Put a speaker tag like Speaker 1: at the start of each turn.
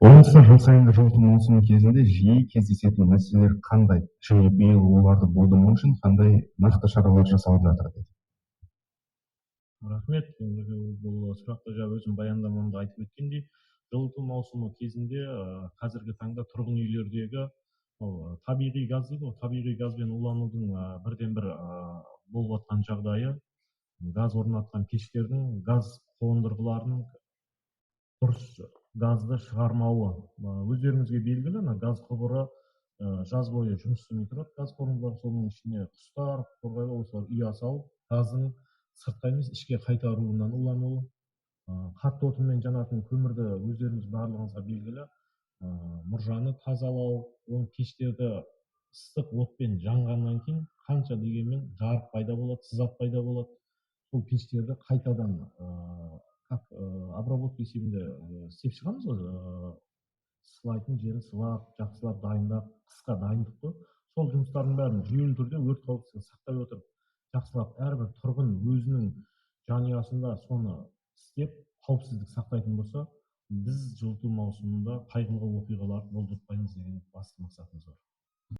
Speaker 1: Облыста жыл сайынғы жылыту маусымы кезінде жиі кездесетін мәселелер қандай? Және биыл оларды болдырмау үшін қандай нақты шаралар жасалып жатыр дейді?
Speaker 2: Рахмет. Бұл сұрақта жаңа өзім баяндамамда айтып өткендей, жылыту маусымы кезінде қазіргі таңда тұрғын үйлердегі табиғи газ дейді ғой, табиғи газбен уланудың бірден бір болып жатқан жағдайы, газ орнатқан пештердің газ қондырғыларының дұрыс газды шығармауы. Өздеріңізге белгілі, газ құбыры жаз бойы жұмыс істемей тұрады. Газ қондырғылары, соның ішіне құстар, торғайлар осылар ұя салып, газдың сыртқа емес ішке қайтаруынан улануы. Қатты отынмен жанатын көмірді өздеріңіз барлығыңызға белгілі, мұржаны тазалау, оны пештерді ыстық отпен жанғаннан кейін қанша дегенмен жарық пайда болады, сызат пайда болады. Сол пештерді қайтадан обработка есебінде істеп шығамыз ғой, сылайтын жерін сылап, жақсылап дайындап, қысқа дайындық қой. Сол жұмыстардың бәрін жүйелі түрде өрт қауіпсіздігін сақтай отырып, жақсылап әрбір тұрғын өзінің жанұясында соны істеп, қауіпсіздік сақтайтын болса, біз жылыту маусымында қайғылы оқиғаларды болдыртпаймыз деген басты мақсатымыз бар.